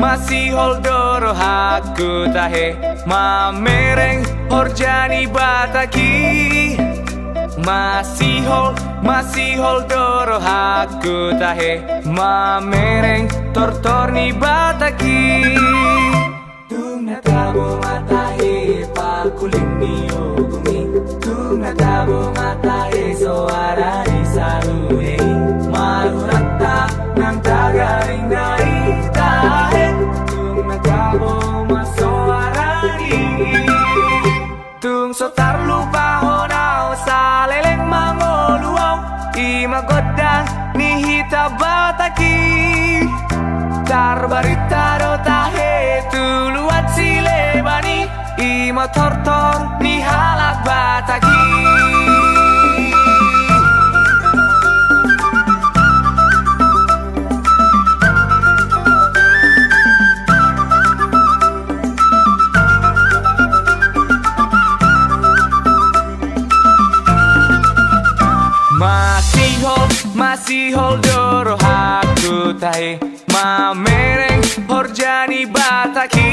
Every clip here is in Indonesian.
masih holdoro haku tahe mamereng horjani bataki masih holdoro haku tahe mamereng tortorni bataki tungna tabo matahe pakulini ogumi tungna tabo matahe soara di sarune marurata nang tagaring nai tahe tungna tabo masoarani tung sotar lupa honau saleleng mangoluau ima godang nihita bataki tarbarita do tahe tuluat silebani ima tortor ni halak bataki masih holdoro haku tahe mamereng horjani bataki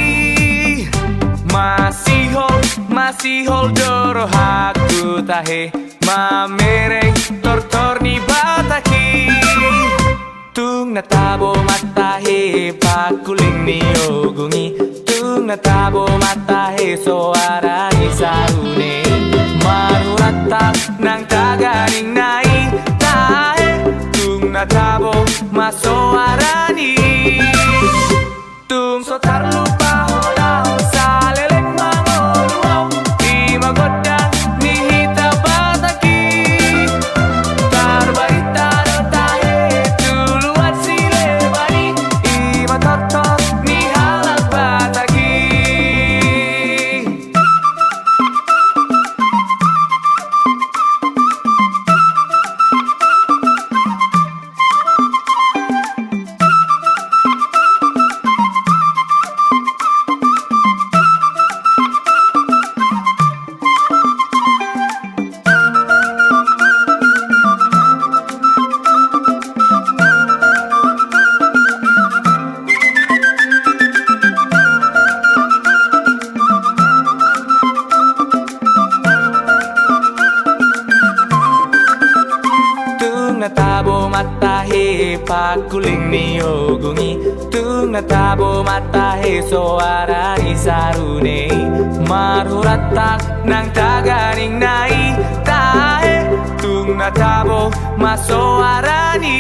masih holdoro haku tahe mamereng tortorni bataki tung natabo matahe pakuling ni ogungi tung natabo matahe soara ni sarune maruratak nang tagaring nai natabo masoarani tung sotar lupa honau saleleng mangoluau ima godang nihita bataki tarbarita do tahe tuluat silebani ima tortor ni halak bataki natabo matahe pakuling ni ogungi tung natabo matahe soara ni sarune maruratak nang tagaring nai tahe tung natabo masoarani